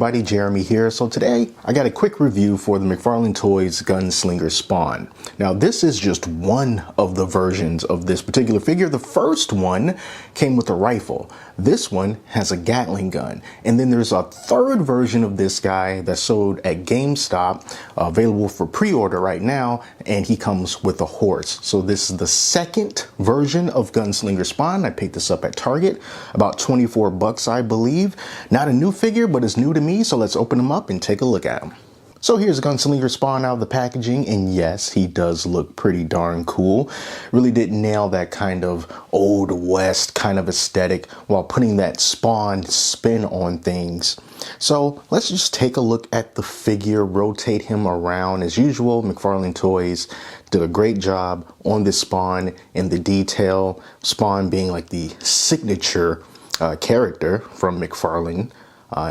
everybody, Jeremy here. So today I got a quick review for the McFarlane Toys Gunslinger Spawn. Now this is just one of the versions of this particular figure. The first one came with a rifle. This one has a Gatling gun. And then there's a third version of this guy that's sold at GameStop, available for pre-order right now, and he comes with a horse. So this is the second version of Gunslinger Spawn. I picked this up at Target, about 24 bucks I believe. Not a new figure, but it's new to me, so let's open him up and take a look at him. So here's Gunslinger Spawn out of the packaging, and yes, he does look pretty darn cool. Really did nail that kind of old west kind of aesthetic while putting that Spawn spin on things. So let's just take a look at the figure, rotate him around. As usual, McFarlane Toys did a great job on this Spawn and the detail. Spawn being like the signature character from McFarlane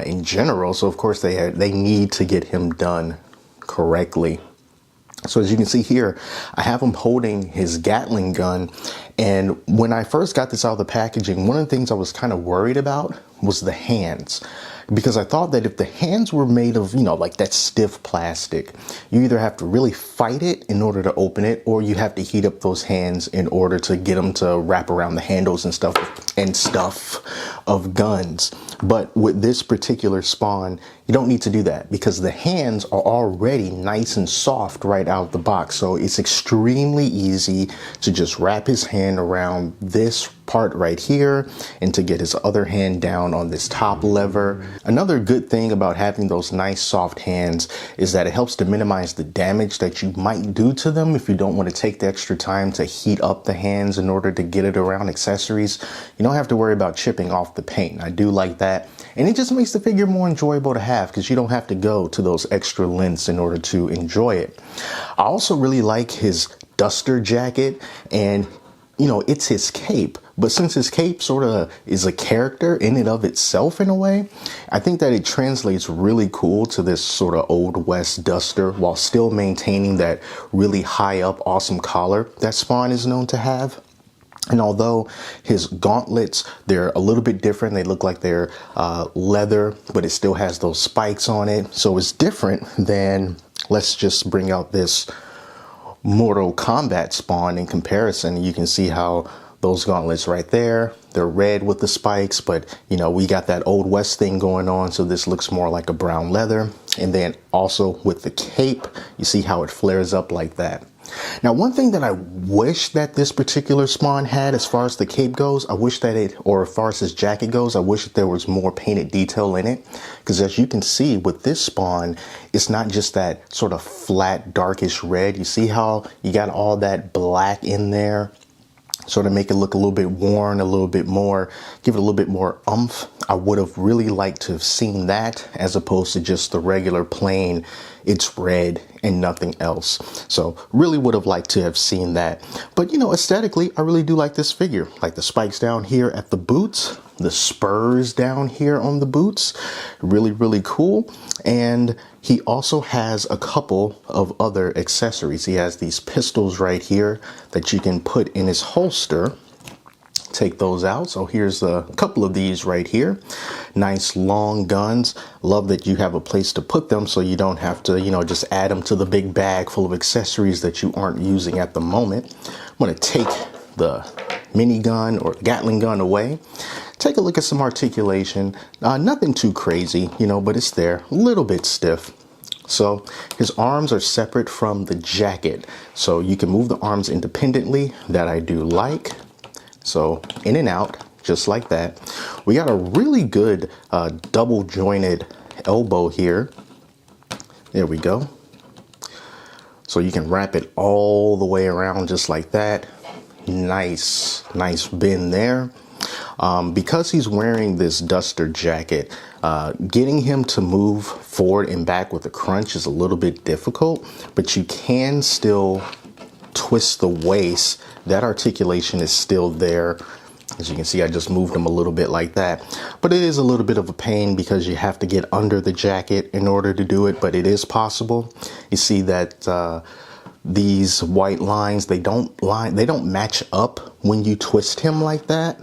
in general, so of course they need to get him done correctly. So as you can see here, I have him holding his Gatling gun, and when I first got this out of the packaging, one of the things I was kind of worried about was the hands, because I thought that if the hands were made of, you know, like that stiff plastic, you either have to really fight it in order to open it, or you have to heat up those hands in order to get them to wrap around the handles and stuff of guns. But with this particular Spawn, you don't need to do that because the hands are already nice and soft right out of the box. So it's extremely easy to just wrap his hand around this part right here and to get his other hand down on this top lever. Another good thing about having those nice soft hands is that it helps to minimize the damage that you might do to them if you don't want to take the extra time to heat up the hands in order to get it around accessories. You don't have to worry about chipping off the paint. I do like that, and it just makes the figure more enjoyable to have because you don't have to go to those extra lengths in order to enjoy it. I also really like his duster jacket, and you know, it's his cape, but since his cape sort of is a character in and of itself in a way, I think that it translates really cool to this sort of old west duster while still maintaining that really high up awesome collar that Spawn is known to have. And although his gauntlets, they're a little bit different. They look like they're leather, but it still has those spikes on it. So it's different than, let's just bring out this Mortal Kombat Spawn in comparison. You can see how those gauntlets right there, they're red with the spikes, but you know, we got that old west thing going on, so this looks more like a brown leather. And then also with the cape, you see how it flares up like that. Now, one thing that I wish that this particular Spawn had as far as the cape goes, I wish that it, or as far as his jacket goes, I wish that there was more painted detail in it. Because as you can see with this Spawn, it's not just that sort of flat, darkish red. You see how you got all that black in there? Sort of make it look a little bit worn, a little bit more, give it a little bit more oomph. I would have really liked to have seen that as opposed to just the regular plain, it's red and nothing else. So really would have liked to have seen that. But you know, aesthetically, I really do like this figure. Like the spikes down here at the boots, the spurs down here on the boots, really, really cool. And he also has a couple of other accessories. He has these pistols right here that you can put in his holster. Take those out. So here's a couple of these right here. Nice long guns. Love that you have a place to put them so you don't have to, you know, just add them to the big bag full of accessories that you aren't using at the moment. I'm going to take the minigun or Gatling gun away. Take a look at some articulation. Nothing too crazy, you know, but it's there. A little bit stiff. So his arms are separate from the jacket. So you can move the arms independently. That I do like. So in and out, just like that. We got a really good double jointed elbow here. There we go. So you can wrap it all the way around just like that. Nice bend there. Because he's wearing this duster jacket, getting him to move forward and back with a crunch is a little bit difficult, but you can still twist the waist. That articulation is still there. As you can see, I just moved him a little bit like that, but it is a little bit of a pain because you have to get under the jacket in order to do it, but it is possible. You see that these white lines, they don't match up when you twist him like that.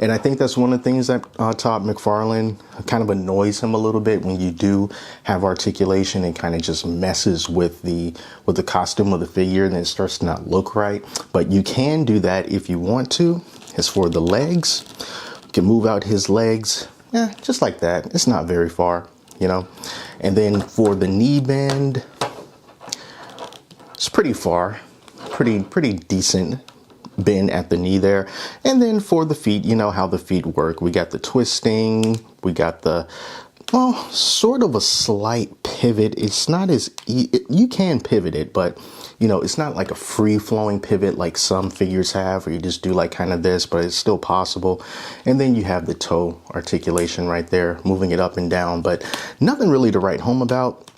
And I think that's one of the things that Todd McFarlane kind of annoys him a little bit when you do have articulation and kind of just messes with the costume of the figure and it starts to not look right. But you can do that if you want to. As for the legs, you can move out his legs, just like that. It's not very far, you know. And then for the knee bend, it's pretty far, pretty decent bend at the knee there. And then for the feet, you know how the feet work. We got the twisting, we got the, well, sort of a slight pivot. It's not as, you can pivot it, but you know, it's not like a free flowing pivot like some figures have, where you just do like kind of this, but it's still possible. And then you have the toe articulation right there, moving it up and down, but nothing really to write home about.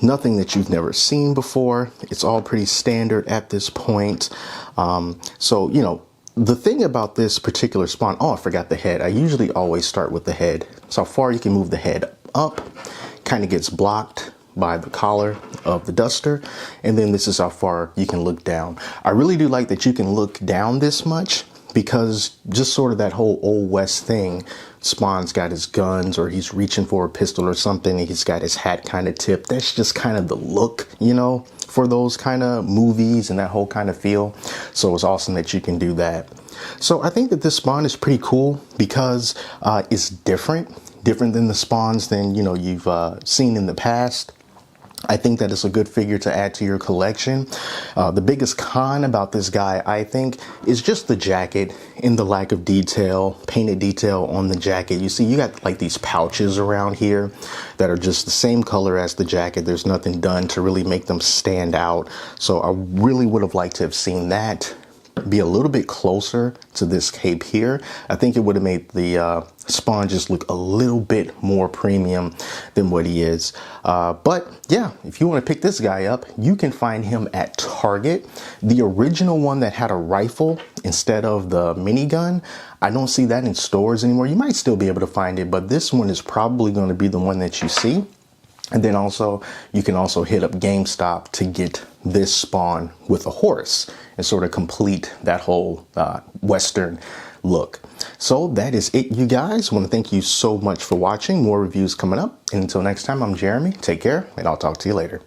Nothing that you've never seen before. It's all pretty standard at this point. So, you know, the thing about this particular Spawn, oh, I forgot the head. I usually always start with the head. So how far you can move the head up, kind of gets blocked by the collar of the duster. And then this is how far you can look down. I really do like that you can look down this much, because just sort of that whole Old West thing, Spawn's got his guns or he's reaching for a pistol or something and he's got his hat kind of tipped. That's just kind of the look, you know, for those kind of movies and that whole kind of feel. So it's awesome that you can do that. So I think that this Spawn is pretty cool because it's different than the Spawns than, you know, you've seen in the past. I think that it's a good figure to add to your collection. The biggest con about this guy, I think, is just the jacket and the lack of detail, painted detail on the jacket. You see, you got like these pouches around here that are just the same color as the jacket. There's nothing done to really make them stand out. So I really would have liked to have seen that be a little bit closer to this cape here. I think it would have made the Spawn just look a little bit more premium than what he is. But yeah, if you want to pick this guy up, you can find him at Target. The original one that had a rifle instead of the minigun, I don't see that in stores anymore. You might still be able to find it, but this one is probably going to be the one that you see. And then also, you can also hit up GameStop to get this Spawn with a horse and sort of complete that whole Western look. So that is it, you guys. I want to thank you so much for watching. More reviews coming up. And until next time, I'm Jeremy. Take care, and I'll talk to you later.